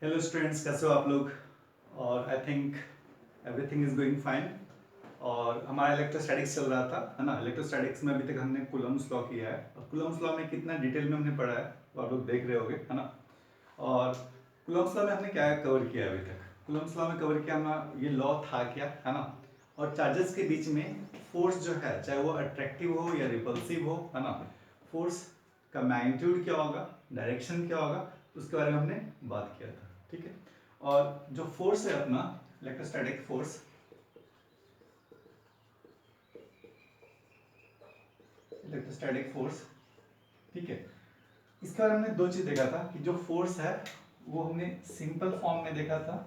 Hello students, कैसे हो आप लोग। और I think everything is going fine. और हमारा इलेक्ट्रोस्टैटिक्स चल रहा था, है ना। इलेक्ट्रोस्टैटिक्स में अभी तक हमने कूलम्ब्स लॉ किया है, और कूलम्ब्स लॉ में कितना डिटेल में हमने पढ़ा है वो आप लोग देख रहे होगे, है ना। और कूलम्ब्स लॉ में हमने क्या कवर किया है अभी तक। कूलम्ब्स लॉ में कवर किया हमारा ये लॉ था क्या, है ना। और चार्जेस के बीच में फोर्स जो है, चाहे वो अट्रैक्टिव हो या रिपल्सिव हो, है ना, फोर्स का मैग्नीट्यूड क्या होगा, डायरेक्शन क्या होगा, उसके बारे में हमने बात किया था। ठीक है। और जो फोर्स है अपना इलेक्ट्रोस्टैटिक फोर्स, ठीक है, इसके बारे में हमने दो चीज देखा था कि जो फोर्स है वो हमने सिंपल फॉर्म में देखा था,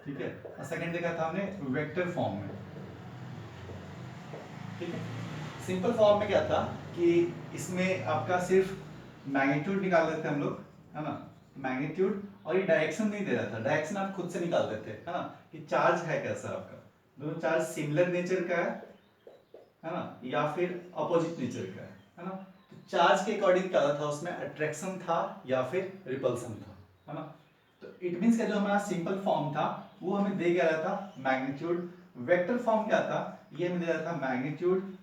ठीक है, और सेकंड देखा था हमने वेक्टर फॉर्म में। ठीक है। सिंपल फॉर्म में क्या था कि इसमें आपका सिर्फ मैग्नीट्यूड निकाल देते हम लोग, है ना, मैग्नीट्यूड, और ये डायरेक्शन नहीं दे रहा था, डायरेक्शन आप खुद से निकाल देते, है ना, कि चार्ज है कैसा आपका, दोनों चार्ज सिमिलर नेचर का है ना, या फिर अपोजिट नेचर का है ना। तो चार्ज के अकॉर्डिंग क्या था उसमें, अट्रैक्शन था या फिर रिपल्सन था, है ना। तो इट मींस का जो हमारा सिंपल फॉर्म था वो हमें दे क्या रहा था, मैग्नीट्यूड। वेक्टर फॉर्म क्या था, ये हमें दे रहा था magnitude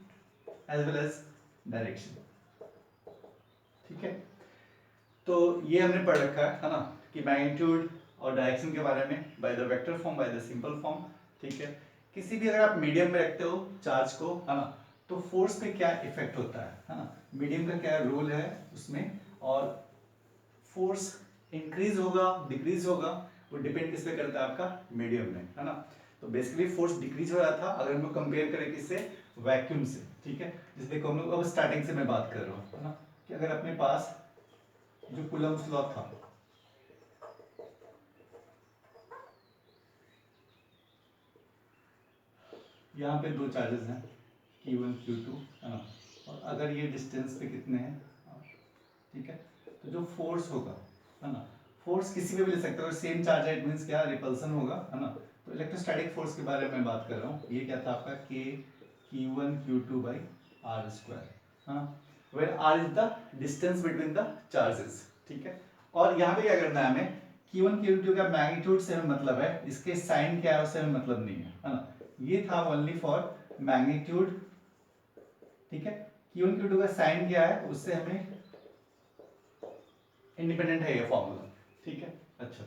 as well as direction. ठीक है। तो ये हमने पढ़ रखा है ना, कि मैग्नीट्यूड और डायरेक्शन के बारे में by the vector form, by the simple form. ठीक है। किसी भी अगर आप मीडियम में रखते हो चार्ज को, है ना, तो फोर्स पे क्या इफेक्ट होता है ना, मीडियम का क्या रोल है उसमें, और फोर्स इंक्रीज होगा डिक्रीज होगा, वो डिपेंड किस पे करता है, आपका मीडियम में, है ना। तो बेसिकली फोर्स डिक्रीज हो रहा था अगर हम लोग कंपेयर करें किससे, वैक्यूम से। ठीक है। जिस देखो हम लोग अब स्टार्टिंग से मैं बात कर रहा हूँ, है ना, कि अगर अपने पास जो कूलम्ब्स लॉ था, यहाँ पे दो चार्जेस हैं Q1 Q2, है ना, और अगर ये डिस्टेंस पे कितने हैं R, ठीक है। तो जो फोर्स होगा, है ना, फोर्स किसी पे भी ले सकते हो, सेम चार्ज है, इट मींस क्या, रिपल्सन होगा, है ना। तो इलेक्ट्रोस्टैटिक फोर्स के बारे में बात कर रहा हूँ, ये क्या था आपका K Q1 Q2 by R square, है ना, where R is the distance between the charges. ठीक है। और यहाँ पे क्या करना है हमें, Q1 Q2 का मैग्नीट्यूड से हमें मतलब है, इसके साइन क्या है उससे हमें मतलब नहीं है ना। ये था ओनली फॉर मैग्नीट्यूड। ठीक है। Q1 Q2 का साइन क्या है उससे हमें इंडिपेंडेंट है ये फॉर्मूला। ठीक है। अच्छा,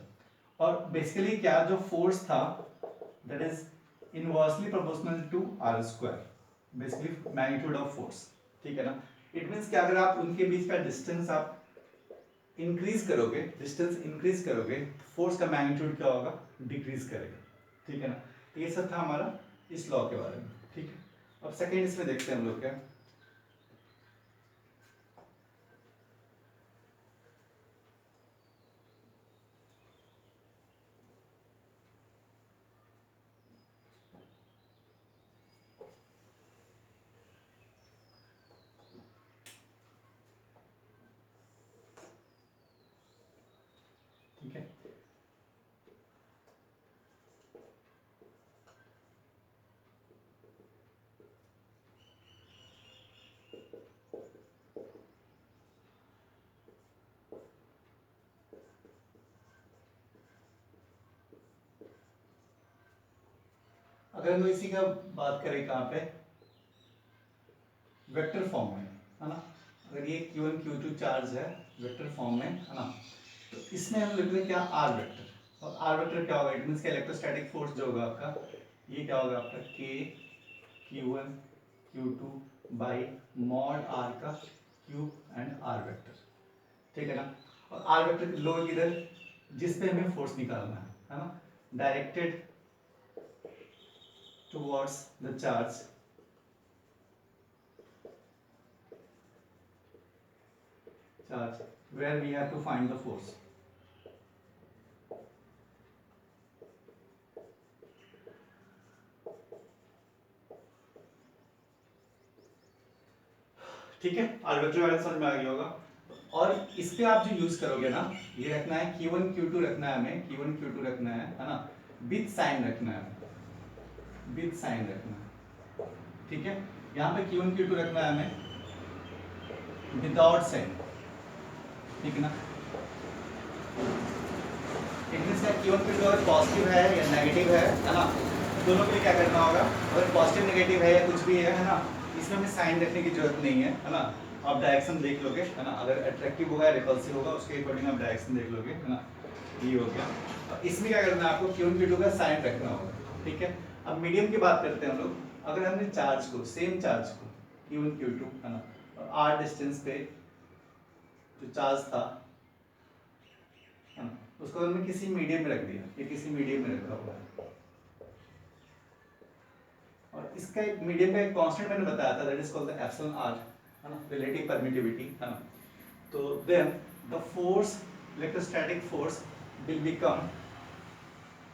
और बेसिकली क्या, जो फोर्स था that is inversely proportional to R square, basically magnitude of force. ठीक है ना। इट मींस कि अगर आप उनके बीच का डिस्टेंस आप इंक्रीज करोगे, डिस्टेंस इंक्रीज करोगे, फोर्स का मैग्नीट्यूड क्या होगा, डिक्रीज करेगा। ठीक है ना। तो ये सब था हमारा इस लॉ के बारे में। ठीक है। अब सेकेंड इसमें देखते हैं हम लोग क्या, ठीक है। अगर हम इसी का बात करें कहाँ पे, वेक्टर फॉर्म में, है ना, अगर ये Q1 Q2 चार्ज है वेक्टर फॉर्म में, है ना, तो इसमें हम लिख लें क्या, आर वेक्टर। और आर वेक्टर क्या होगा, इट मींस का इलेक्ट्रोस्टैटिक फोर्स जो होगा आपका, ये क्या होगा आपका, K Q1 Q2 by mod R का क्यूब एंड आर वेक्टर। ठीक है ना। और आर वेक्टर लो इधर, जिस पे हमें फोर्स निकालना है ना, directed towards the charge, where we have to find the force। ठीक है। आर्बिट्री वाले समझ में आ गया होगा। और इस पे आप जो यूज करोगे ना, ये रखना है Q1 Q2 रखना है हमें, Q1 Q2 रखना है ना, विद साइन रखना है, विद साइन रखना है। ठीक है। यहाँ पे Q1 Q2 रखना है हमें विदाउट साइन। ठीक है ना। इट मींस का Q1 Q2 अगर पॉजिटिव है या नेगेटिव है ना, दोनों के लिए क्या करना होगा, अगर पॉजिटिव नेगेटिव है या कुछ भी है ना, इसमें हमें साइन रखने की जरूरत नहीं है ना, आप डायरेक्शन देख लोगे है ना, अगर अट्रैक्टिव होगा रिपल्सिव होगा उसके अकॉर्डिंग आप डायरेक्शन देख लोगे है ना, ये हो गया। अब इसमें क्या करना है आपको, Q1 Q2 का साइन रखना होगा, ठीक है। अब मीडियम की बात करते हैं हम लोग, अगर हमने चार्ज को, सेम चार्ज को Q1 Q2 है ना, और r डिस्टेंस पे जो चार्ज था है ना, उसको हमने किसी मीडियम में रख दिया, ये किसी मीडियम में रखा हुआ है, और इसका एक मीडियम का एक कांस्टेंट मैंने बताया था, that is called the epsilon R है ना, रिलेटिव परमिटिविटी है ना। तो then the force, electrostatic force will become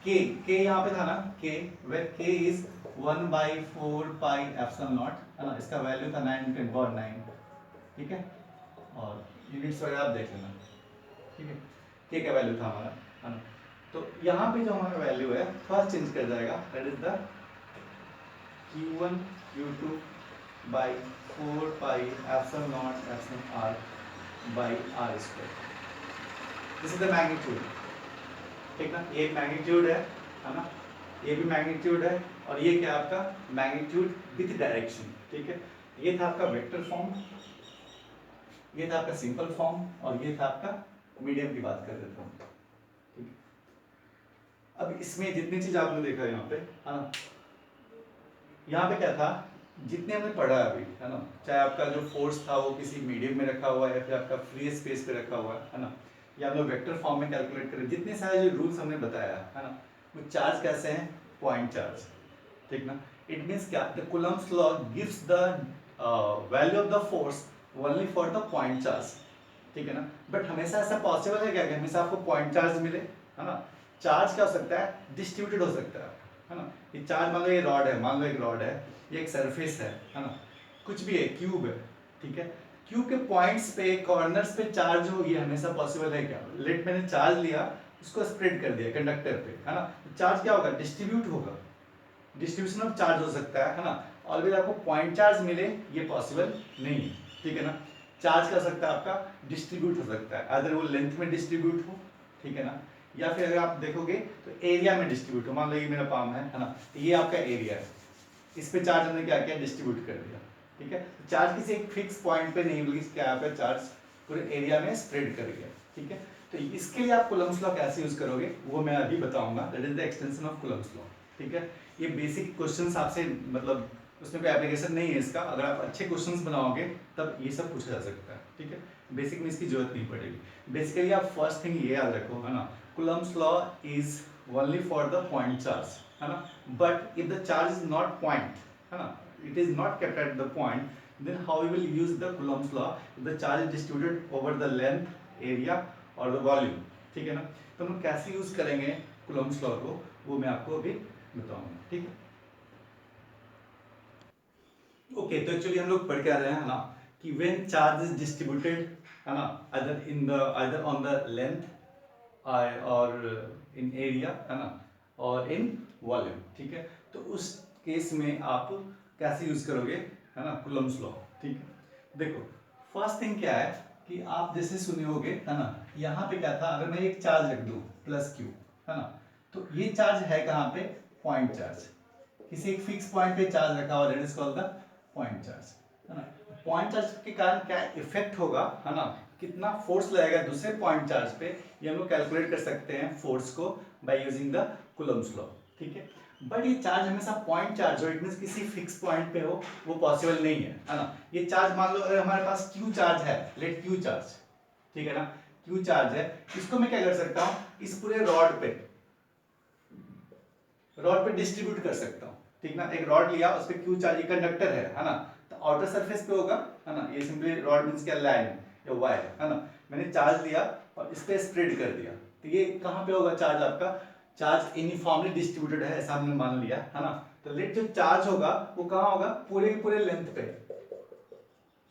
K यहाँ पे था ना, के वेयर के इज 1/4 पाई एप्सिलॉन नॉट है ना, इसका वैल्यू था 9×10⁹, ठीक है, और यूनिट्स वगैरह आप देख लेना, ठीक है। के का वैल्यू था हमारा है ना, तो यहाँ पे जो हमारा वैल्यू है थोड़ा चेंज कर जाएगा, that is the Q1 Q2 by 4 pi epsilon naught epsilon r by r square, this is the magnitude, ठीक ना, ये मैग्नीट्यूड है ना, ये भी मैग्नीट्यूड है, और ये क्या आपका मैग्नीट्यूड विथ डायरेक्शन, ठीक है। ये था आपका वेक्टर फॉर्म, ये था आपका सिंपल फॉर्म, और ये था आपका मीडियम की बात कर रहे थे हम, ठीक है। अब इसमें जितनी चीज आपने देखा यहाँ पे है ना, यहाँ पे क्या था, जितने हमने पढ़ा अभी है ना, चाहे आपका जो फोर्स था वो किसी मीडियम में रखा हुआ है या फिर आपका फ्री स्पेस पे रखा हुआ है ना, या हम लोग वेक्टर फॉर्म में कैलकुलेट करें, जितने सारे जो रूल्स हमने बताया है ना, वो चार्ज कैसे हैं, पॉइंट चार्ज, ठीक ना। इट मींस क्या, the Coulomb's law gives the value of the force only for the point charge, ठीक है ना। बट हमेशा ऐसा पॉसिबल है क्या कि हमेशा आपको पॉइंट चार्ज मिले, है ना। चार्ज क्या हो सकता है, डिस्ट्रीब्यूटेड हो सकता है ना। ये चार्ज मान लो ये रॉड है, मान लो एक रॉड है, ये एक सरफेस है ना, कुछ भी है, क्यूब है, ठीक है। क्यूब के पॉइंट्स पे, कॉर्नर्स पे चार्ज हो, ये हमेशा पॉसिबल है क्या, लेट मैंने चार्ज लिया, उसको स्प्रेड कर दिया कंडक्टर पे, है ना, चार्ज क्या होगा, डिस्ट्रीब्यूट होगा, डिस्ट्रीब्यूशन ऑफ चार्ज हो सकता है ना। ऑलवेज आपको पॉइंट चार्ज मिले ये पॉसिबल नहीं है, ठीक है ना। चार्ज कर सकता है आपका डिस्ट्रीब्यूट हो सकता है, अगर वो लेंथ में डिस्ट्रीब्यूट हो, ठीक है ना, या फिर अगर आप देखोगे तो एरिया में डिस्ट्रीब्यूट हो, मान लो ये मेरा पाम है ना, ये आपका एरिया है, इस पे चार्ज हमने क्या किया, डिस्ट्रीब्यूट कर दिया, ठीक है। तो चार्ज किसी एक फिक्स पॉइंट पे नहीं, बल्कि क्या आपका चार्ज पूरे एरिया में स्प्रेड कर गया, ठीक है। तो इसके लिए आप कूलम्ब्स लॉ कैसे यूज करोगे वो मैं अभी बताऊंगा, that is the extension of Coulomb's law, ठीक है। ये बेसिक क्वेश्चंस आपसे, मतलब उसमें कोई एप्लीकेशन नहीं है इसका, अगर आप अच्छे क्वेश्चंस बनाओगे तब ये सब पूछा जा सकता है, ठीक है। बेसिक में इसकी जरूरत नहीं पड़ेगी। बेसिकली आप फर्स्ट थिंग ये याद रखो, है ना, Coulomb's law is only for the point charge, है ना, but if the charge is not point, है ना, it is not kept at the point, then how we will use the Coulomb's law if the charge is distributed over the length, area or the volume, ठीक है ना। तो हम कैसे use करेंगे Coulomb's law को, वो मैं आपको अभी बताऊंगा, ठीक है। ओके, तो एक्चुअली हम लोग पढ़ के आ रहे हैं ना कि when charge is distributed, है ना, either on the length or in area, है ना, और in volume, ठीक है। तो उस केस में आप कैसे यूज करोगे, है ना, कूलम्ब्स लॉ, ठीक है। देखो फर्स्ट थिंग क्या है कि आप जैसे सुने होगे, है ना, यहाँ पे क्या था, अगर मैं एक चार्ज रख दूं प्लस क्यू, है ना, तो ये चार्ज है कहाँ पे, पॉइंट चार्ज, किसी एक फिक्स पॉइंट पे चार्ज रखा हुआ, that is called the point charge, है ना। पॉइंट चार्ज के कारण क्या इफेक्ट होगा, है ना, कितना फोर्स लगेगा दूसरे पॉइंट चार्ज पे, ये हम लोग कैलकुलेट कर सकते हैं फोर्स को by using the Coulomb's law, ठीक है। बट ये चार्ज हमेशा पॉइंट चार्ज हो, इट मींस किसी फिक्स पॉइंट पे हो, वो पॉसिबल नहीं है ना। ये चार्ज मान लो अगर हमारे पास क्यू चार्ज है, लेट क्यू चार्ज, ठीक है ना, क्यू चार्ज है, इसको मैं क्या कर सकता हूँ, इस पूरे रॉड पे डिस्ट्रीब्यूट कर सकता हूँ, ठीक ना। एक रॉड लिया, उस पे क्यू चार्ज, ये कंडक्टर है ना, तो आउटर सरफेस पे होगा, है ना, ये सिंपली रॉड मींस क्या, लाइन या वायर, है ना। मैंने चार्ज लिया और इस पे स्प्रेड कर दिया, तो ये कहाँ पे होगा चार्ज, आपका चार्ज यूनिफॉर्मली डिस्ट्रीब्यूटेड है ऐसा हमने मान लिया, है ना। तो लेट जो चार्ज होगा वो कहाँ होगा, पूरे पूरे लेंथ पे, है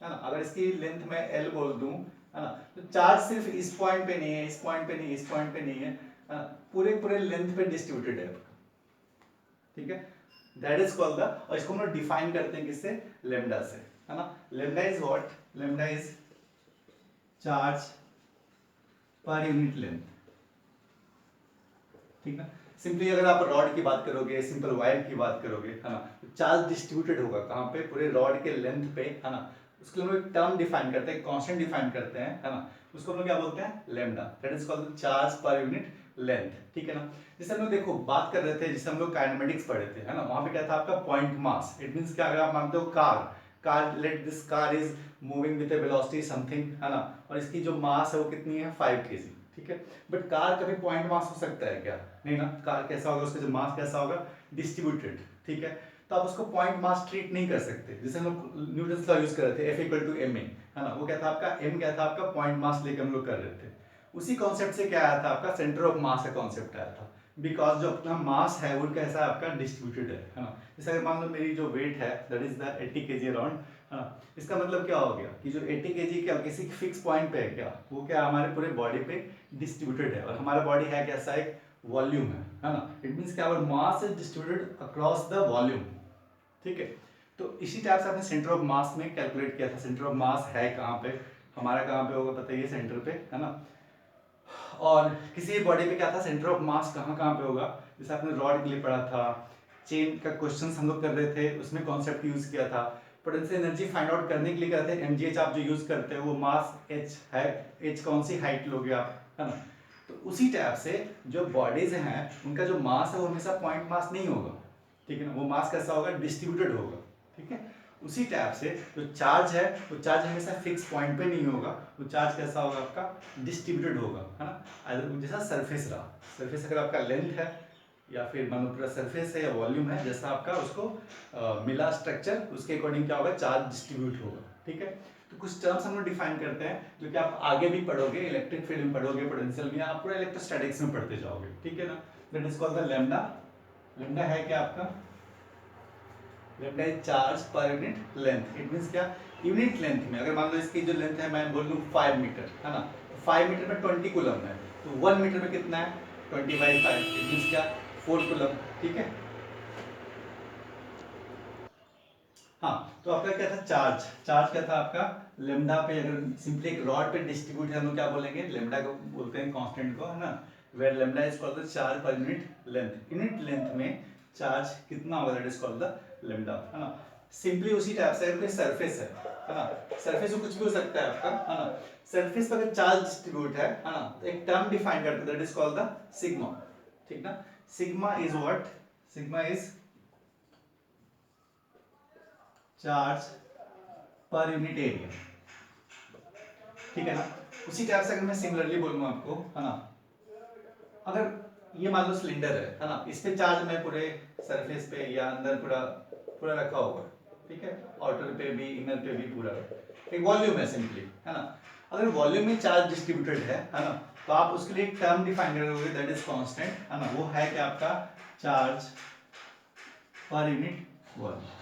ना। अगर इसकी लेंथ में एल बोल दूं, है ना, तो चार्ज सिर्फ इस पॉइंट पे नहीं है, इस पॉइंट पे नहीं, इस पॉइंट पे नहीं है, पूरे पूरे लेंथ पे डिस्ट्रीब्यूटेड है, ठीक है। दैट इज कॉल्ड द, और इसको हम लोग डिफाइन करते हैं किससे, लेमडा से, है ना। Lambda is what, lambda is charge per unit length, ठीक ना। सिंपली अगर आप रॉड की बात करोगे, सिंपल वायर की बात करोगे, है ना, तो चार्ज डिस्ट्रीब्यूटेड होगा कहाँ पे, पूरे रॉड के लेंथ पे, है ना। उसके लिए हम लोग एक टर्म डिफाइन करते हैं, कांस्टेंट डिफाइन करते हैं, है ना। उसको हम लोग क्या बोलते हैं, lambda, that is called charge per unit length, ठीक है ना। जैसे हम लोग देखो बात कर रहे थे, जैसे हम लोग काइनेमेटिक्स पढ़े थे, है ना, वहां पे क्या था आपका पॉइंट मास। इट मींस क्या, अगर आप मानते हो car let this car is moving with A velocity something, है ना, और इसकी जो मास है वो कितनी है 5 kg, ठीक है। बट कार कभी पॉइंट मास हो सकता है क्या, नहीं ना। कार कैसा होगा, उसका जो मास कैसा होगा, डिस्ट्रीब्यूटेड, ठीक है। तो आप उसको पॉइंट मास ट्रीट नहीं कर सकते। जैसे हम लोग न्यूटन लॉ यूज कर रहे थे, F इक्वल टू ma, है ना, वो क्या था आपका, m क्या था आपका, पॉइंट मास लेके हम लोग कर रहे थे। उसी कॉन्सेप्ट से क्या आया था आपका, सेंटर ऑफ मास का कॉन्सेप्ट आया था। बिकॉज जो अपना मास है वो कैसा है आपका, डिस्ट्रीब्यूटेड है ना। जैसे अगर मान लो मेरी जो वेट है that is the 80 kg around, है ना, इसका मतलब क्या हो गया कि जो 80 kg क्या किसी फिक्स पॉइंट पे है क्या, वो क्या हमारे पूरे बॉडी पे डिस्ट्रीब्यूटेड है। और हमारा बॉडी है कैसा, एक वॉल्यूम है ना। इट मींस क्या, our mass is distributed across the volume, ठीक है। तो इसी टाइप से आपने सेंटर ऑफ मास में कैलकुलेट किया था। सेंटर ऑफ मास है कहाँ पे, हमारा कहाँ पे होगा बताइए, सेंटर पे, है ना। और किसी भी बॉडी पे क्या था, सेंटर ऑफ मास कहाँ कहाँ पे होगा। जैसे आपने रॉड के लिए पढ़ा था, चेन का क्वेश्चन हम लोग कर रहे थे, उसमें कॉन्सेप्ट यूज किया था। पोटेंशियल एनर्जी फाइंड आउट करने के लिए कहते हैं mgh आप जो यूज करते हो वो मास h है, h कौन सी हाइट लोगे आप, है ना। तो उसी टाइप से जो बॉडीज हैं उनका जो मास है वो हमेशा पॉइंट मास नहीं होगा, ठीक है ना। वो मास कैसा होगा, डिस्ट्रीब्यूटेड होगा, ठीक है। उसी टाइप से जो चार्ज है वो चार्ज हमेशा फिक्स पॉइंट पे नहीं होगा, वो चार्ज कैसा होगा आपका, डिस्ट्रीब्यूटेड होगा, है ना। जैसा सरफेस रहा, सरफेस अगर आपका लेंथ है या फिर मान लो पूरा सरफेस है या वॉल्यूम है, जैसा आपका उसको मिला स्ट्रक्चर, उसके अकॉर्डिंग क्या होगा, चार्ज डिस्ट्रीब्यूट होगा, ठीक है। तो कुछ टर्म्स हम लोग डिफाइन करते हैं जो कि आप आगे भी पढ़ोगे, इलेक्ट्रिक फील्ड में पढ़ोगे, पोटेंशियल में, आप पूरा इलेक्ट्रोस्टैटिक्स में पढ़ते जाओगे, ठीक है ना। That is called the lambda. Lambda है क्या आपका, lambda is charge per unit length. It means क्या, यूनिट लेंथ में अगर मान लो इसकी जो लेंथ है मैं बोल लूँ 5 मीटर, है ना, 5 मीटर में 20 कूलम है, तो 1 मीटर में कितना है, 20/5, इट मींस क्या, 4 कूलम, ठीक है। हाँ, तो आपका क्या था, चार्ज, चार्ज क्या था आपका, लेमडा पे अगर सिंपली एक रॉड पे डिस्ट्रीब्यूट है हम लोग क्या बोलेंगे, लेमडा को बोलते हैं कांस्टेंट को, है ना। Where lambda is called the charge per unit length, unit length में चार्ज कितना होगा, that is called the lambda, है ना। सिंपली उसी टाइप से अगर सरफेस है ना, सरफेस में कुछ भी हो सकता है आपका, है ना। सरफेस पर अगर चार्ज डिस्ट्रीब्यूट है ना, तो एक टर्म डिफाइन करते हैं that is called the sigma, ठीक ना। Sigma is what, sigma is charge per unit area, ठीक है ना। उसी टाइप से अगर मैं सिमिलरली बोलूँ आपको, है ना, अगर ये मान लो सिलेंडर है ना, इस पे चार्ज मैं पूरे सरफेस पे या अंदर पूरा पूरा रखा होगा, ठीक है, आउटर पे भी इनर पे भी पूरा, एक वॉल्यूम है सिंपली, है ना। अगर वॉल्यूम में चार्ज डिस्ट्रीब्यूटेड है ना, तो आप उसके लिए एक टर्म डिफाइन करोगे दैट इज कांस्टेंट, है ना। वो है क्या आपका, चार्ज पर यूनिट वॉल्यूम।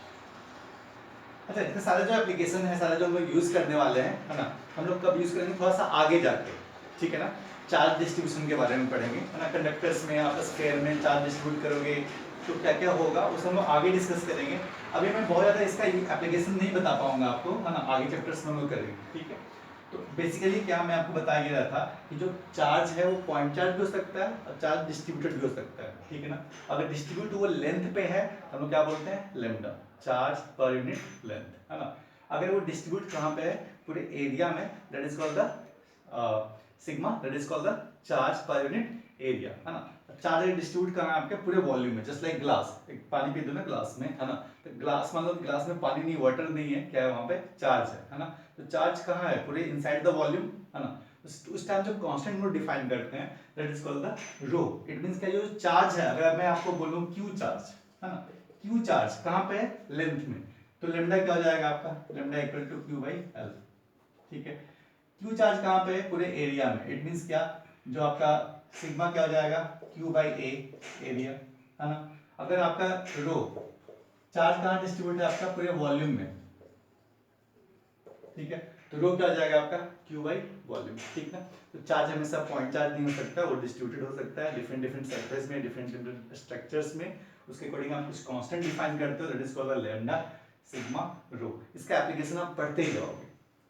अच्छा, इसके सारे जो एप्लीकेशन है, सारे जो हम लोग यूज करने वाले हैं, है ना, हम लोग कब यूज करेंगे, थोड़ा सा आगे जाके, ठीक है ना। चार्ज डिस्ट्रीब्यूशन के बारे में पढ़ेंगे, है ना। कंडक्टर्स में आप स्फीयर में चार्ज डिस्ट्रीब्यूट करोगे तो क्या क्या होगा उस हम लोग आगे डिस्कस करेंगे। अभी मैं बहुत ज़्यादा इसका एप्लीकेशन नहीं बता पाऊंगा आपको, है ना, आगे चैप्टर्स में हम लोग करेंगे, ठीक है। तो बेसिकली क्या मैं आपको बताया गया था कि जो चार्ज है वो पॉइंट चार्ज भी हो सकता है और चार्ज डिस्ट्रीब्यूटेड भी हो सकता है, ठीक है ना। अगर डिस्ट्रीब्यूट वो लेंथ पे है तो हम लोग क्या बोलते हैं, lambda, charge per unit length, है ना। अगर वो डिस्ट्रीब्यूट कहाँ पे है, पूरे एरिया में, that is called the sigma, that is called the charge per unit area, है ना। चार्ज डिस्ट्रीब्यूट कहाँ है आपके पूरे वॉल्यूम में, जस्ट लाइक ग्लास, एक पानी पी दो ना ग्लास में, है ना, तो ग्लास मान लो ग्लास में पानी नहीं, वाटर नहीं है, क्या है वहाँ पे, चार्ज है ना। तो चार्ज कहाँ है, पूरे इनसाइड द वॉल्यूम, है ना। उस टाइम जो कांस्टेंट हम लोग डिफाइन करते हैं that is called the rho. It means क्या, जो चार्ज है, अगर मैं आपको बोलूं क्यू चार्ज, है ना, क्यू चार्ज कहाँ पे है, लेंथ में, तो लेमडा क्या हो जाएगा आपका, lambda equal to Q by L, ठीक है। क्यू चार्ज कहाँ पे है, पूरे एरिया में, इट मींस क्या, जो आपका सिग्मा क्या हो जाएगा, क्यू बाई ए एरिया, है ना। अगर आपका रो चार्ज कहाँ डिस्ट्रीब्यूट है आपका पूरे वॉल्यूम में, ठीक है, तो रो क्या हो जाएगा आपका, क्यू बाई वॉल्यूम, ठीक ना। तो चार्ज हमेशा पॉइंट चार्ज नहीं हो सकता, वो डिस्ट्रीब्यूटेड हो सकता है डिफरेंट डिफरेंट सरफेस में, डिफरेंट डिफरेंट स्ट्रक्चर्स में। उसके अकॉर्डिंग आप कुछ कांस्टेंट डिफाइन करते हो that is called lambda sigma rho. इसका एप्लीकेशन आप पढ़ते ही जाओगे,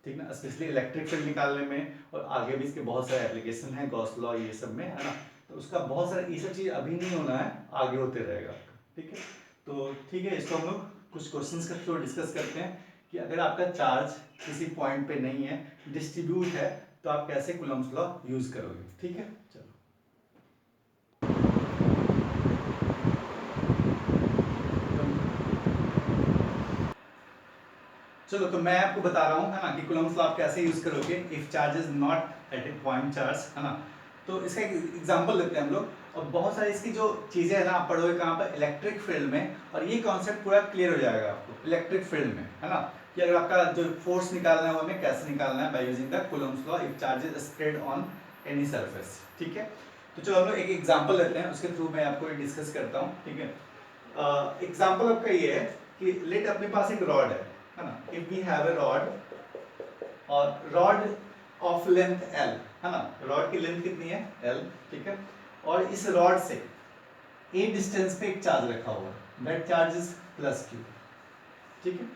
ठीक ना, स्पेशली इलेक्ट्रिक फील्ड निकालने में, और आगे भी इसके बहुत सारे एप्लीकेशन हैं, गॉस लॉ ये सब में, है ना। तो उसका बहुत सारा ये सब चीज़ अभी नहीं होना है, आगे होते रहेगा आपका, ठीक है। तो ठीक है, इसको हम लोग कुछ क्वेश्चंस के थ्रू डिस्कस करते हैं कि अगर आपका चार्ज किसी पॉइंट पे नहीं है, डिस्ट्रीब्यूट है, तो आप कैसे कूलम्ब्स लॉ यूज करोगे, ठीक है। चलो चलो तो मैं आपको बता रहा हूँ, है ना, कि कूलम्ब्स लॉ आप कैसे यूज करोगे if charge is not at A point charge, है ना। तो इसका एक एग्जांपल लेते हैं हम लोग, और बहुत सारी इसकी जो चीजें है ना आप पढ़ोगे कहाँ पर, इलेक्ट्रिक फील्ड में, और ये कॉन्सेप्ट पूरा क्लियर हो जाएगा आपको इलेक्ट्रिक फील्ड में, है ना, कि अगर आपका जो फोर्स निकालना है वो हमें कैसे निकालना है by using the Coulomb's law if charge is spread on any surface, ठीक है। तो चलो हम लोग एक एग्जाम्पल लेते हैं, उसके थ्रू मैं आपको डिस्कस करता हूँ, ठीक है। एग्जाम्पल आपका ये है कि लेट अपने पास एक रॉड है ना, if we have a rod, और रॉड ऑफ लेंथ L, है ना, रॉड की लेंथ कितनी है L, ठीक है। और इस रॉड से a डिस्टेंस पे एक चार्ज रखा हुआ है, that charge is plus q, ठीक है।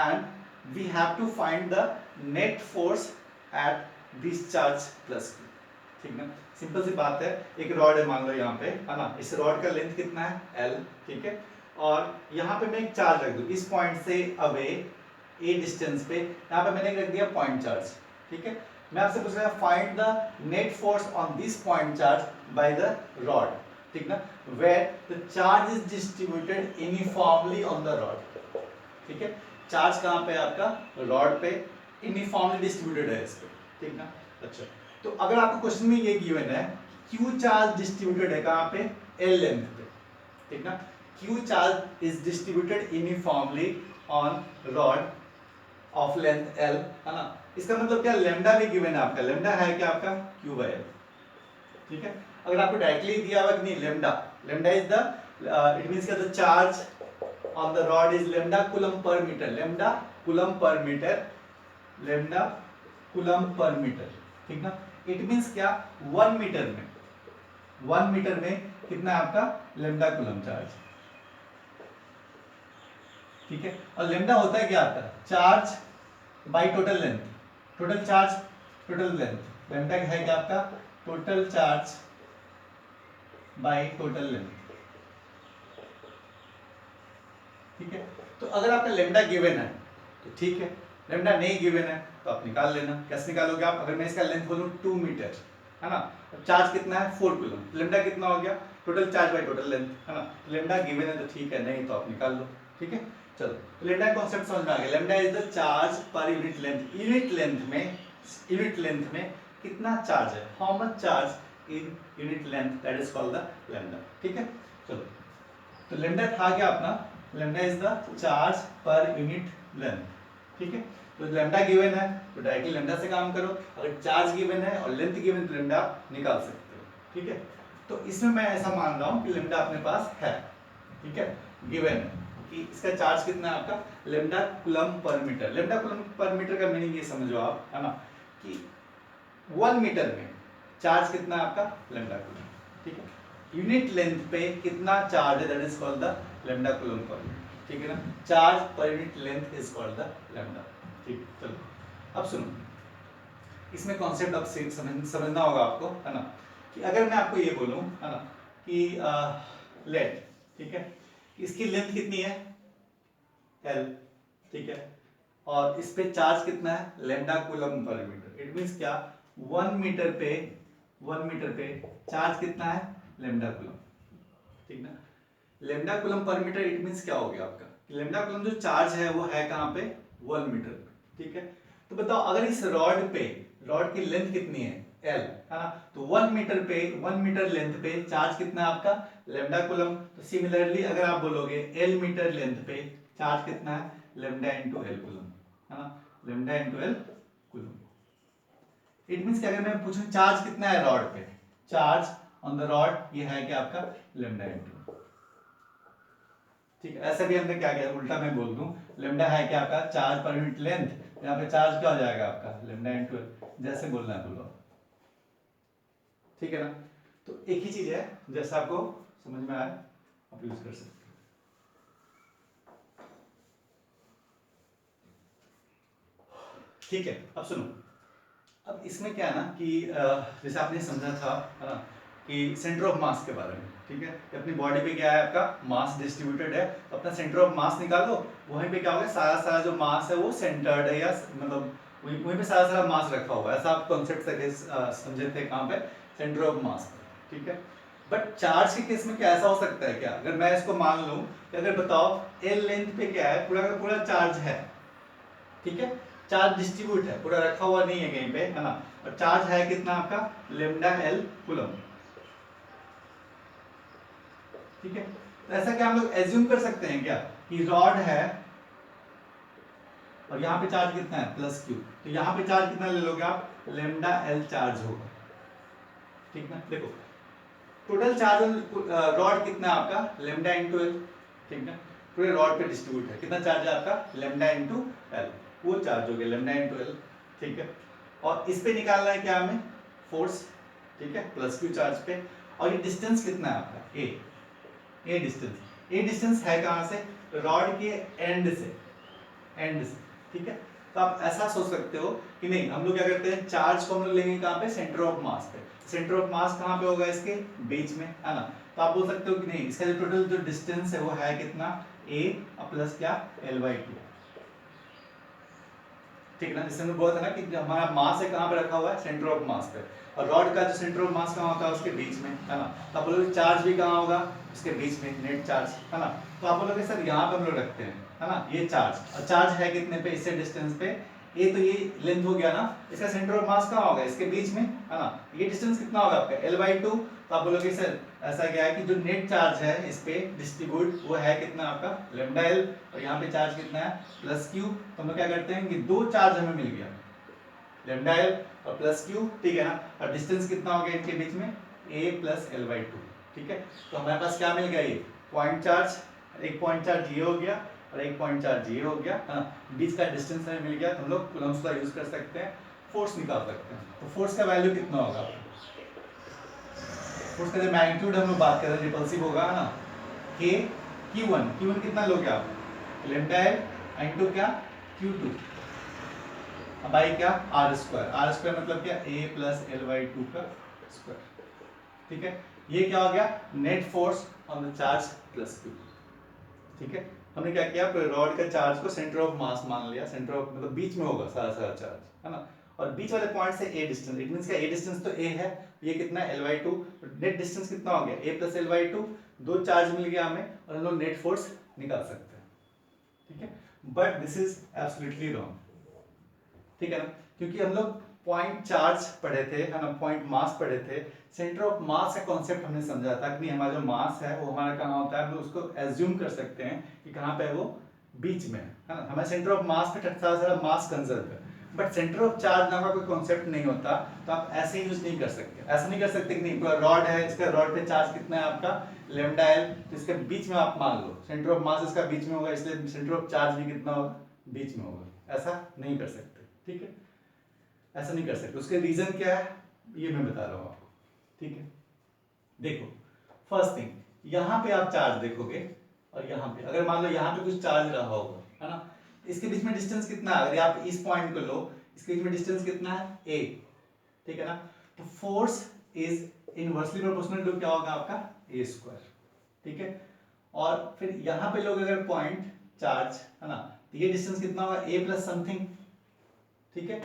And we have to find the net force at this charge plus q, ठीक है। सिंपल सी बात है, एक रॉड है मान लो यहाँ पे, है ना, इस रॉड का लेंथ कितना है L, ठीक है। और यहाँ पे मैं एक चार्ज रख दूँ इस पॉइंट से अवे a डिस्टेंस पे, यहाँ पे मैंने रख दिया पॉइंट चार्ज, ठीक है। मैं आपसे पूछ रहा हूँ find the net force on this point charge by the rod, ठीक ना, where the charge is distributed uniformly on the rod, ठीक है। चार्ज कहाँ पे है आपका, रॉड पे यूनिफॉर्मली डिस्ट्रीब्यूटेड है इस पे, ठीक ना। अच्छा, तो अगर आपको क्वेश्चन में ये गिवन है क्यू चार्ज डिस्ट्रीब्यूटेड है कहाँ पे, एल लेंथ पे, ठीक ना, Q charge is distributed uniformly on rod of length L, है ना। इसका मतलब क्या, लेमडा भी गिवन है आपका, लेमडा है क्या आपका क्यू बाय एल, ठीक है। अगर आपको डायरेक्टली दिया हुआ कि नहीं lambda, lambda is the it means का the charge on the rod is lambda coulomb per metre, lambda coulomb per metre, lambda coulomb per metre, ठीक ना। इट मींस क्या, 1 मीटर में, 1 मीटर में कितना है आपका लेमडा कूलम चार्ज, ठीक है। और लेमडा होता है क्या आपका, charge by total length, total charge total length, lambda है क्या आपका total charge by total length, ठीक है। तो अगर आपका लेमडा गिवन है तो ठीक है, लेमडा नहीं गिवन है तो आप निकाल लेना। कैसे निकालोगे आप, अगर मैं इसका लेंथ बोलूं 2 मीटर, है ना, चार्ज कितना है 4 कूलम, लेमडा कितना हो गया total charge by total length, है ना। लेमडा गिवन है तो ठीक है, नहीं तो आप निकाल लो, ठीक है। चलो, तो लेमडा कॉन्सेप्ट समझ में आ गया, lambda is the charge per unit length, unit length में कितना चार्ज है, how much charge in unit length, that is called the lambda, ठीक है। चलो, तो लेमडा था क्या अपना, lambda is the charge per unit length, ठीक है। तो लेमडा गिवन है तो डायरेक्टली लेमडा से काम करो, अगर चार्ज गिवन है और लेंथ गिवन तो लेमडा निकाल सकते हो, ठीक है। तो इसमें मैं ऐसा मान रहा हूं कि लेमडा अपने पास है, ठीक है, गिवन है कि इसका चार्ज कितना है आपका lambda coulomb per metre. Lambda coulomb per metre का मीनिंग ये समझो आप, है ना, कि 1 मीटर में चार्ज कितना है आपका लेमडा कूलम, ठीक है। यूनिट लेंथ पे कितना चार्ज है, that is called the lambda coulomb per metre, ठीक है ना। Charge per unit length is called the lambda, ठीक। चलो अब सुनो, इसमें कॉन्सेप्ट अब समझना होगा आपको, है ना, कि अगर मैं आपको ये बोलूं, है ना, कि लेट, ठीक है, इसकी लेंथ कितनी है L, ठीक है, और इस पे चार्ज कितना है lambda coulomb per metre, it means क्या, 1 मीटर पे 1 मीटर पे चार्ज कितना है लेमडा कूलम, ठीक ना। Lambda coulomb per metre it means क्या हो गया आपका, लेमडा कूलम जो चार्ज है वो है कहाँ पे 1 मीटर पे, ठीक है। तो बताओ अगर इस रॉड पे, रॉड की लेंथ कितनी है L, है ना, तो 1 मीटर पे 1 मीटर लेंथ पे चार्ज कितना है आपका लेमडा कूलम। तो सिमिलरली अगर आप बोलोगे L मीटर लेंथ पे चार्ज कितना है लेमडा इंटू एल कूलम, है ना, lambda into L coulomb. It means कि अगर मैं पूछूं चार्ज कितना है रॉड पे, चार्ज ऑन द रॉड ये है कि आपका लेमडा इंटू, ठीक है। ऐसा भी हमने क्या किया, उल्टा मैं बोल दूं, लेमडा है कि आपका चार्ज पर यूनिट लेंथ, यहाँ पे चार्ज क्या हो जाएगा आपका लेमडा इंटू एल, जैसे बोलना है बोलो, ठीक है ना। तो एक ही चीज है, जैसा आपको समझ में आए आप यूज कर सकते हो, ठीक है। अब सुनो, अब इसमें क्या है ना कि जैसे आपने समझा था, है ना, कि सेंटर ऑफ मास के बारे में, ठीक है। कि अपनी बॉडी पे क्या है, आपका मास डिस्ट्रीब्यूटेड है, तो अपना सेंटर ऑफ मास निकालो, वहीं पे क्या होगा, सारा सारा जो मास है वो सेंटर्ड है, या मतलब वहीं पे सारा सारा मास रखा हुआ है, ऐसा आप कॉन्सेप्ट से समझे थे कहाँ पे, सेंटर ऑफ मास, ठीक है। बट चार्ज के केस में क्या ऐसा हो सकता है क्या, अगर मैं इसको मान लूं कि अगर बताओ एल लेंथ पे क्या है, पूरा का पूरा चार्ज है, ठीक है, चार्ज डिस्ट्रीब्यूट है, पूरा रखा हुआ नहीं है कहीं पे, है ना, और चार्ज है कितना आपका लेमडा एल कूलम, ठीक है। तो ऐसा क्या हम लोग एज्यूम कर सकते हैं क्या कि रॉड है और यहाँ पे चार्ज कितना है प्लस क्यू, तो यहाँ पे चार्ज कितना ले लोगे आप, लेमडा एल चार्ज होगा, ठीक ना। देखो टोटल चार्ज रॉड कितना है आपका, लेमडा इंटू एल, ठीक ना, पूरे रॉड पे डिस्ट्रीब्यूट है, कितना चार्ज है आपका लेमडा इंटू एल, वो चार्ज हो गया लेमडा इंटू एल, ठीक है। और इस पे निकालना है क्या हमें, फोर्स, ठीक है, प्लस क्यू चार्ज पे, और ये डिस्टेंस कितना है आपका ए डिस्टेंस है कहाँ से, रॉड के एंड से, ठीक है। तो आप ऐसा सोच सकते हो कि नहीं, हम लोग क्या करते हैं, चार्ज को हम लोग लेंगे कहाँ पे, सेंटर ऑफ मास पे, सेंटर ऑफ मास कहाँ पे होगा, इसके बीच में, है ना। तो आप बोल सकते हो कि नहीं, इसका जो टोटल जो डिस्टेंस है वो है कितना, a प्लस क्या l/2, ठीक है ना। जिससे हमें बोला था ना कि हमारा मास है कहाँ पे रखा हुआ है, सेंटर ऑफ मास पे, और रॉड का जो सेंटर ऑफ मास कहाँ होता है, उसके बीच में, है ना। तो आप बोलोगे चार्ज भी कहाँ होगा, उसके बीच में, नेट चार्ज, है ना। तो आप बोलोगे सर यहाँ पे हम लोग रखते हैं, है ना, ये चार्ज, और चार्ज है कितने पे, इससे डिस्टेंस पे, ये तो ये लेंथ हो गया ना, इसका सेंटर ऑफ मास कहाँ होगा, इसके बीच में, है ना। ये डिस्टेंस कितना होगा आपका l/2, तो आप बोलोगे सर ऐसा क्या है कि जो नेट चार्ज है इस पे डिस्ट्रीब्यूट, वो है कितना आपका लेमडा एल, और यहाँ पे चार्ज कितना है प्लस क्यू। तो हम लोग क्या करते हैं कि दो चार्ज हमें मिल गया, लेमडा एल और प्लस क्यू, ठीक है ना, और डिस्टेंस कितना हो गया इनके बीच में, a प्लस l/2, ठीक है। तो हमारे पास क्या मिल गया, ये पॉइंट चार्ज, एक पॉइंट चार्ज ये हो गया और एक पॉइंट चार्ज ये हो गया, हाँ, बीच का डिस्टेंस हमें मिल गया, तो हम लोग कूलम्स का यूज कर सकते हैं, फोर्स निकाल सकते हैं। तो फोर्स का वैल्यू कितना होगा, फोर्स का जो मैग्नीट्यूड हम लोग बात कर रहे हैं, रिपल्सिव होगा ना, k q1 कितना लोगे आप, लेमडा एल इनटू क्या q2, अब आई क्या r² मतलब क्या a प्लस l/2 का स्क्वायर, ठीक है। ये क्या हो गया, net force on the charge plus q, ठीक है। हमने क्या किया, रॉड का चार्ज को सेंटर ऑफ मास मान लिया, सेंटर ऑफ मतलब बीच में होगा सारा सारा चार्ज, है ना, और बीच वाले पॉइंट से a डिस्टेंस, इट मींस का a डिस्टेंस तो a है, ये कितना है l/2, नेट डिस्टेंस कितना हो गया a प्लस l/2, दो चार्ज मिल गया हमें, और हम लोग नेट फोर्स निकाल सकते हैं, ठीक है। But this is absolutely wrong, ठीक है ना, क्योंकि हम लोग पॉइंट चार्ज पढ़े थे, है ना, पॉइंट मास पढ़े थे, सेंटर ऑफ मास का कॉन्सेप्ट हमने समझा था कि हमारा जो मास है वो हमारा कहाँ होता है, हम लोग उसको एज्यूम कर सकते हैं कि कहाँ पे है वो, बीच में, है ना। हमारे सेंटर ऑफ मास पे सारा सारा मास कंजर्व है, बट सेंटर ऑफ चार्ज नाम का कोई कॉन्सेप्ट नहीं होता, तो आप ऐसे यूज नहीं कर सकते, ऐसा नहीं कर सकते कि नहीं पूरा रॉड है, इसका रॉड पे चार्ज कितना है आपका लेमडा एल, तो इसके बीच में आप मान लो सेंटर ऑफ मास इसका बीच में होगा, इसलिए सेंटर ऑफ चार्ज भी कितना होगा, बीच में होगा, ऐसा नहीं कर सकते, ठीक है, ऐसा नहीं कर सकते। उसके रीजन क्या है ये मैं बता रहा हूँ आपको, ठीक है। देखो फर्स्ट थिंग, यहाँ पे आप चार्ज देखोगे, और यहाँ पे अगर मान लो यहाँ पे कुछ चार्ज रहा होगा, है ना, इसके बीच में डिस्टेंस कितना है, अगर आप इस पॉइंट को लो, इसके बीच में डिस्टेंस कितना है a, ठीक है ना। तो force is inversely proportional to क्या होगा आपका a², ठीक है। और फिर यहाँ पे लोग अगर पॉइंट चार्ज, है ना, तो ये डिस्टेंस कितना होगा a प्लस समथिंग, ठीक है।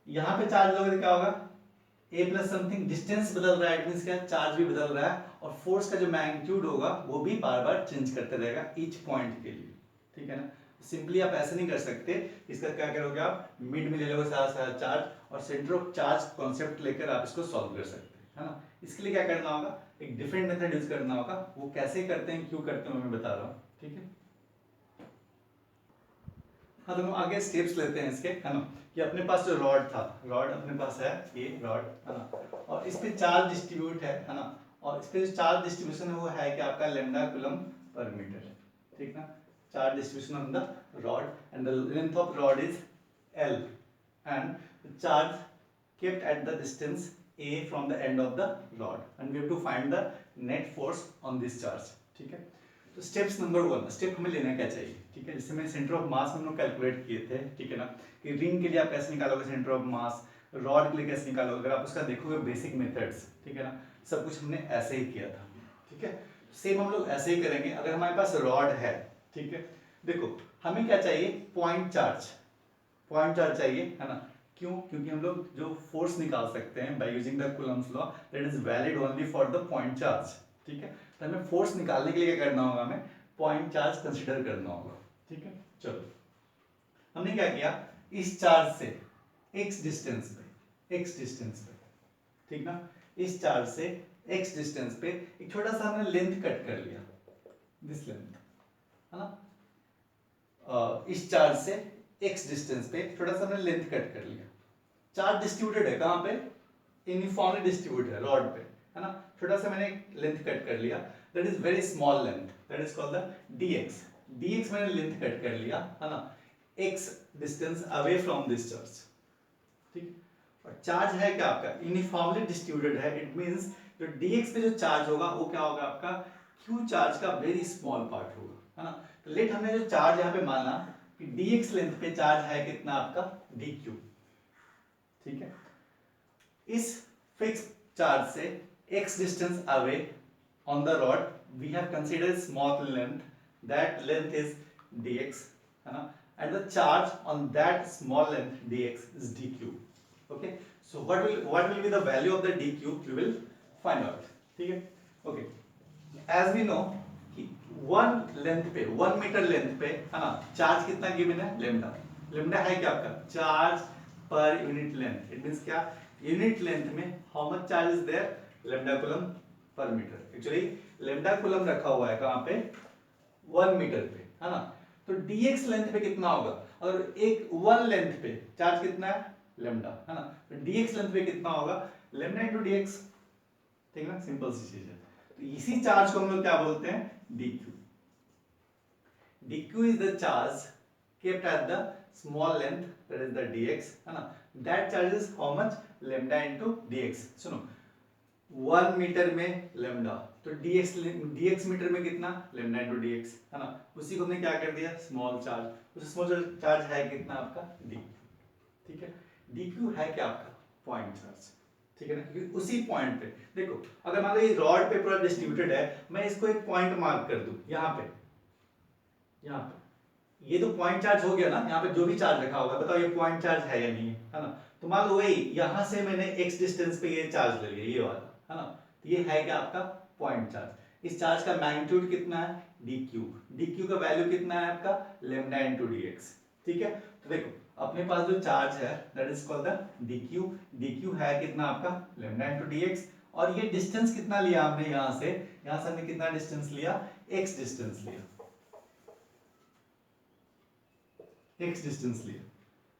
यहाँ पे चार्ज लोगे तो क्या होगा a प्लस समथिंग, डिस्टेंस बदल रहा है, इट मींस क्या चार्ज भी बदल रहा है, और फोर्स का जो मैग्नीट्यूड होगा वो भी बार बार चेंज करते रहेगा ईच पॉइंट के लिए, ठीक है ना। सिंपली आप ऐसे नहीं कर सकते, इसका क्या करोगे आप मिड में ले लोगे सारा सारा चार्ज, और सेंटर ऑफ चार्ज कॉन्सेप्ट लेकर आप इसको सॉल्व कर सकते हैं, है ना। इसके लिए क्या करना होगा, एक डिफरेंट मेथड यूज करना होगा, वो कैसे करते हैं क्यों करते हैं मैं बता रहा हूँ, ठीक है। हाँ, तो हम आगे स्टेप्स लेते हैं इसके, है ना, कि अपने पास जो रॉड था, रॉड अपने पास है ये रॉड, है ना, और इस पे चार्ज डिस्ट्रीब्यूट है ना, और इस पे जो चार्ज डिस्ट्रीब्यूशन है वो है कि आपका लेमडा कूलम पर मीटर, ठीक ना। Charge distribution on the rod and the length of rod is l, and the charge kept at the distance a from the end of the rod, and we have to find the net force on this charge, ठीक है। तो steps number 1, step हमें लेना क्या चाहिए, ठीक है। जैसे मैं सेंटर ऑफ मास हम लोग कैलकुलेट किए थे, ठीक है ना, कि रिंग के लिए आप कैसे निकालोगे सेंटर ऑफ मास, रॉड के लिए कैसे निकालोगे, अगर आप उसका देखोगे बेसिक मेथड्स, ठीक है ना, सब कुछ हमने ऐसे ही किया था, ठीक है। सेम हम लोग ऐसे ही करेंगे। अगर हमारे पास रॉड है, ठीक है, देखो हमें क्या चाहिए, पॉइंट चार्ज, पॉइंट चार्ज चाहिए, है ना। क्यों? क्योंकि हम लोग जो फोर्स निकाल सकते हैं by using the Coulomb's law, that is valid only for the point charge, ठीक है। तो हमें फोर्स निकालने के लिए क्या करना होगा, हमें पॉइंट चार्ज कंसीडर करना होगा, ठीक है। चलो हमने क्या किया, इस चार्ज से x डिस्टेंस पे, ठीक ना, इस चार्ज से x डिस्टेंस पे एक छोटा सा हमने लेंथ कट कर लिया, दिस लेंथ, है ना। इस चार्ज से x डिस्टेंस पे थोड़ा सा हमने लेंथ कट कर लिया। चार्ज डिस्ट्रीब्यूटेड है कहाँ पे, यूनिफॉर्मली डिस्ट्रीब्यूटेड है रॉड पे, है ना। थोड़ा सा मैंने लेंथ कट कर लिया, that is very small length, that is called the dx। dx मैंने लेंथ कट कर लिया, है ना, x distance away from this charge, ठीक। और चार्ज है क्या आपका, यूनिफॉर्मली डिस्ट्रीब्यूटेड है, इट मींस जो dx पे जो चार्ज होगा वो क्या होगा आपका, q चार्ज का वेरी स्मॉल पार्ट होगा, है ना। तो लेट हमने जो चार्ज यहाँ पे माना कि dx लेंथ पे चार्ज है कितना आपका, dq, ठीक है। इस फिक्स चार्ज से x distance away on the rod we have considered small length, that length is dx, है ना, and the charge on that small length dx is dq, okay. So what will be the value of the dq, we will find out, ठीक है, okay. As we know कि 1 length पे 1 metre length पे, है ना, charge कितना given है, lambda. Lambda है क्या आपका, charge per unit length, it means क्या, यूनिट लेंथ में how much charge is there, lambda coulomb per metre. Actually lambda coulomb रखा हुआ है कहाँ पे, 1 मीटर पे, है ना। तो dx लेंथ पे कितना होगा, अगर एक 1 लेंथ पे चार्ज कितना है, लेमडा, है ना, तो dx लेंथ पे कितना होगा, लेमडा इनटू dx, ठीक है ना, सिंपल सी चीज है। तो इसी चार्ज को हम लोग क्या बोलते हैं, dq। dq is the charge kept at the small length, that is the dx, है ना, that charge is how much, lambda into dx। सुनो 1 मीटर में लेमडा, तो dx मीटर में कितना, लेमडा इंटू dx, है ना। उसी को हमने क्या कर दिया, स्मॉल चार्ज, उस स्मॉल चार्ज है कितना आपका, dq, ठीक है। dq है क्या आपका, पॉइंट चार्ज, ठीक है ना, क्योंकि उसी पॉइंट पे देखो, अगर मान लो ये रॉड पे पूरा डिस्ट्रीब्यूटेड है, मैं इसको एक पॉइंट मार्क कर दूं यहाँ पे, यहाँ पे ये तो पॉइंट चार्ज हो गया ना, यहाँ पे जो भी चार्ज रखा होगा, बताओ ये पॉइंट चार्ज है या नहीं है ना। तो मान लो वही यहाँ से मैंने x डिस्टेंस पे ये चार्ज ले लिया, ये वाला, है ना, तो ये है क्या आपका, पॉइंट चार्ज। इस चार्ज का मैग्नीट्यूड कितना है, dq, dq का वैल्यू कितना है आपका, लेमडा इनटू dx, ठीक है। तो देखो अपने पास जो चार्ज है that is called the dq, dq है कितना आपका, लेमडा इनटू dx, और ये डिस्टेंस कितना लिया हमने, यहाँ से हमने कितना डिस्टेंस लिया, x डिस्टेंस लिया, x डिस्टेंस लिया,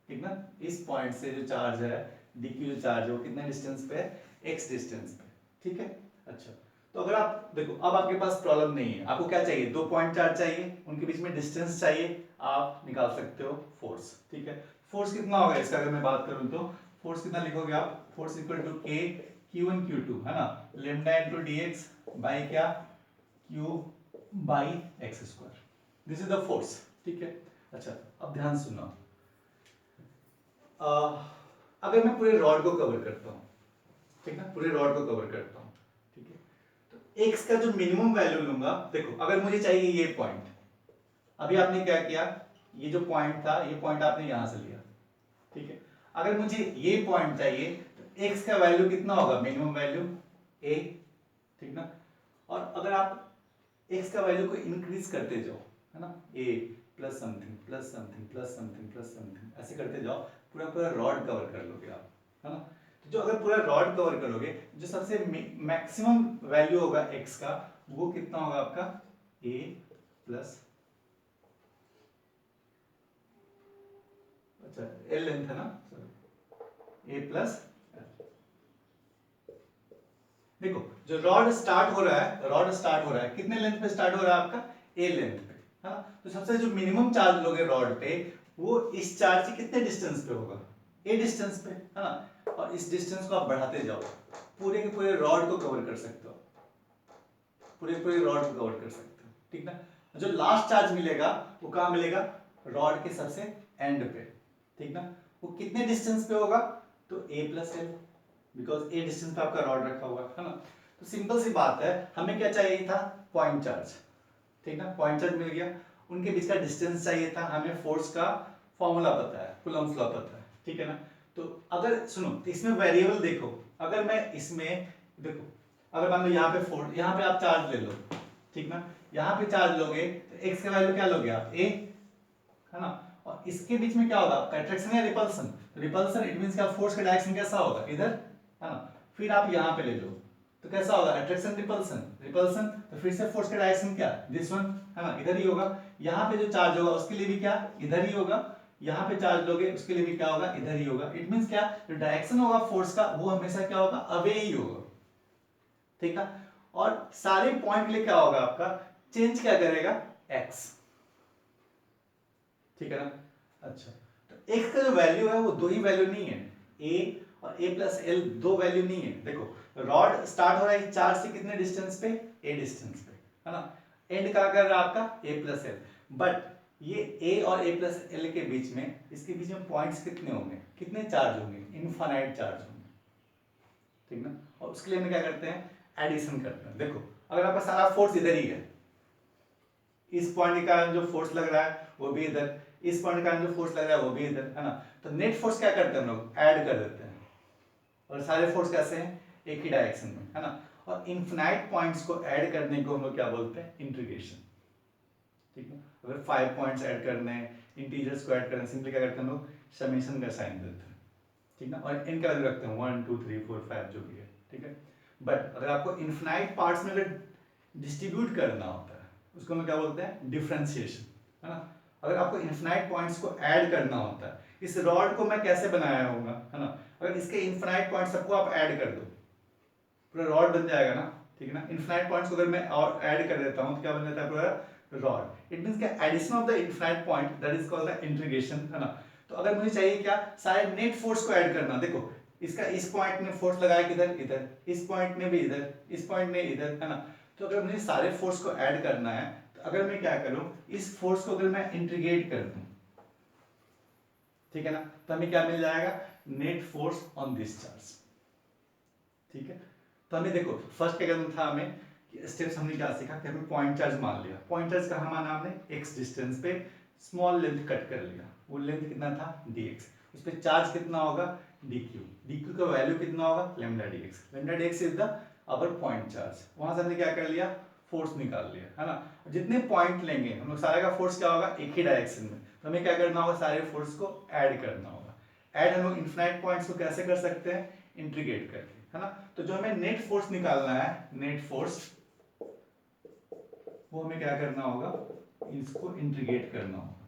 ठीक ना। इस पॉइंट से जो चार्ज है dq, जो चार्ज है वो कितने डिस्टेंस पे है, x डिस्टेंस पे, ठीक है। अच्छा तो अगर आप देखो, अब आपके पास प्रॉब्लम नहीं है, आपको क्या चाहिए, 2 पॉइंट चार्ज चाहिए, उनके बीच में डिस्टेंस चाहिए, आप निकाल सकते हो फोर्स, ठीक है। फोर्स कितना होगा इसका, अगर मैं बात करूं तो फोर्स कितना लिखोगे आप, force equal to k q1 q2, है ना, लेमडा इनटू dx बाय क्या, q by x square, this is the force, ठीक है। अच्छा अब ध्यान सुनो, अगर मैं पूरे रॉड को कवर करता हूँ, ठीक है, पूरे रॉड को कवर करता हूँ, ठीक है, तो x का जो मिनिमम वैल्यू लूंगा, देखो अगर मुझे चाहिए ये पॉइंट, अभी आपने क्या किया, ये जो पॉइंट था ये पॉइंट आपने यहां से लिया, ठीक है। अगर मुझे ये पॉइंट चाहिए तो x का वैल्यू कितना होगा, मिनिमम वैल्यू a, ठीक ना। और अगर आप x का वैल्यू को इंक्रीज करते जाओ, है ना, a plus something plus something plus something plus something ऐसे करते जाओ, पूरा पूरा रॉड कवर कर लोगे आप, है ना। तो जो अगर पूरा रॉड कवर करोगे, जो सबसे मैक्सिमम वैल्यू होगा x का, वो कितना होगा आपका, a प्लस, अच्छा l लेंथ है ना, सॉरी a प्लस, देखो जो रॉड स्टार्ट हो रहा है, कितने लेंथ पे स्टार्ट हो रहा है आपका, a लेंथ पे, है ना। तो सबसे जो मिनिमम चार्ज लोगे रॉड पे, वो इस चार्ज से कितने डिस्टेंस पे होगा, a डिस्टेंस पे, है ना। और इस डिस्टेंस को आप बढ़ाते जाओ, पूरे के पूरे रॉड को कवर कर सकते हो, पूरे पूरे रॉड को कवर कर सकते हो, ठीक ना। जो लास्ट चार्ज मिलेगा वो कहाँ मिलेगा, रॉड के सबसे एंड पे, ठीक ना। वो कितने डिस्टेंस पे होगा, तो a plus L, because A distance पे आपका रॉड रखा हुआ है ना। तो सिंपल सी बात है, हमें क्या चाहिए था, पॉइंट चार्ज, ठीक ना, पॉइंट चार्ज मिल गया, उनके बीच का डिस्टेंस चाहिए था, हमें फोर्स का फॉर्मूला पता है, कूलम्ब्स लॉ पता है, ठीक है ना। तो अगर सुनो, तो इसमें वेरिएबल देखो, अगर मैं इसमें देखो, अगर मान लो यहाँ पे फोर्स, यहाँ पे आप चार्ज ले लो, ठीक ना, यहाँ पे चार्ज लोगे तो x का वैल्यू क्या लोगे आप, a, है ना, और इसके बीच में क्या होगा, अट्रैक्शन या रिपल्सन, रिपल्सन इट मींस क्या, फोर्स का डायरेक्शन कैसा होगा, इधर, है ना, फिर आप यहाँ पे ले लो तो कैसा होगा, अट्रैक्शन रिपल्सन, रिपल्सन, तो फिर से फोर्स का डायरेक्शन क्या, दिस वन, है ना, इधर ही होगा, यहाँ पे जो चार्ज होगा उसके लिए भी क्या, इधर ही होगा, यहाँ पे चार्ज लोगे उसके लिए भी क्या होगा, इधर ही होगा, इट मींस क्या, जो डायरेक्शन होगा फोर्स का वो हमेशा क्या होगा, अवे ही होगा, ठीक है। और सारे पॉइंट के लिए क्या होगा आपका, चेंज क्या करेगा, x, ठीक है ना। अच्छा, तो x का जो वैल्यू है वो दो ही वैल्यू नहीं है, a और a प्लस एल दो वैल्यू नहीं है, देखो रॉड स्टार्ट हो रहा है चार्ज से कितने डिस्टेंस पे, a डिस्टेंस पे, है ना, एंड कहाँ कर रहा है आपका a प्लस एल, बट ये a और a प्लस एल के बीच में, इसके बीच में पॉइंट्स कितने होंगे, कितने चार्ज होंगे, इनफाइनाइट चार्ज होंगे, ठीक ना। और उसके लिए हम क्या करते हैं, एडिशन करते हैं। देखो अगर आपका सारा फोर्स इधर ही है, इस पॉइंट के कारण जो फोर्स लग रहा है वो भी इधर, इस पॉइंट के कारण जो फोर्स लग रहा है वो भी इधर, है ना, तो नेट फोर्स क्या करते हैं हम लोग, ऐड कर देते हैं, और सारे फोर्स कैसे हैं, एक ही डायरेक्शन में, है ना। और इनफिनाइट पॉइंट्स को ऐड करने को हम लोग क्या बोलते हैं, इंटीग्रेशन, ठीक है। अगर 5 पॉइंट्स ऐड करने हैं, इंटीजर्स को ऐड करना है, सिंपली क्या करते हैं हम लोग, समेशन का साइन देते हैं, ठीक ना, और इनका वैल्यू रखते हैं 1 2 3 4 5 जो भी है, ठीक है। बट अगर आपको इनफिनाइट पार्ट्स में अगर डिस्ट्रीब्यूट करना होता है उसको हम क्या बोलते हैं, डिफरेंशिएशन, है ना। अगर आपको इनफिनाइट पॉइंट्स को ऐड करना होता है, इस रॉड को मैं कैसे बनाया होगा, है ना, अगर इसके इनफिनाइट पॉइंट सबको आप ऐड कर दो पूरा रॉड बन जाएगा ना, ठीक है ना। इनफिनाइट पॉइंट्स को अगर मैं और ऐड कर देता हूं तो क्या बन जाता है पूरा रॉड, इट मींस क्या, addition of the infinite point that is called the integration, है ना। तो अगर मुझे चाहिए क्या, सारे नेट फोर्स को ऐड करना, देखो इसका इस पॉइंट ने फोर्स लगाया किधर, इधर, इस पॉइंट ने भी इधर, इस पॉइंट ने इधर, है ना। तो अगर मुझे सारे फोर्स को ऐड करना है तो अगर मैं क्या करूं, इस फोर्स को अगर मैं इंटीग्रेट कर दूं, ठीक है ना, तो हमें क्या मिल जाएगा, net force on this charge, ठीक है। तो हमें देखो फर्स्ट क्या करना था, हमें स्टेप्स हमने क्या सीखा कि हमें पॉइंट चार्ज मान लिया, पॉइंट चार्ज कहाँ माना हमने, x डिस्टेंस पे स्मॉल लेंथ कट कर लिया, वो लेंथ कितना था dx, उस पे चार्ज कितना होगा dq, dq का वैल्यू कितना होगा lambda dx, lambda dx is the our point charge, वहां से हमने क्या कर लिया, फोर्स निकाल लिया, है ना। जितने पॉइंट लेंगे हम लोग सारे का फोर्स क्या होगा, एक ही डायरेक्शन में, तो हमें क्या करना होगा, सारे फोर्स को ऐड करना होगा। ऐड हम लोग इनफिनाइट पॉइंट्स को कैसे कर सकते हैं, इंटीग्रेट करके, है ना। तो जो हमें नेट फोर्स निकालना है, नेट फोर्स, वो हमें क्या करना होगा, इसको इंटीग्रेट करना होगा,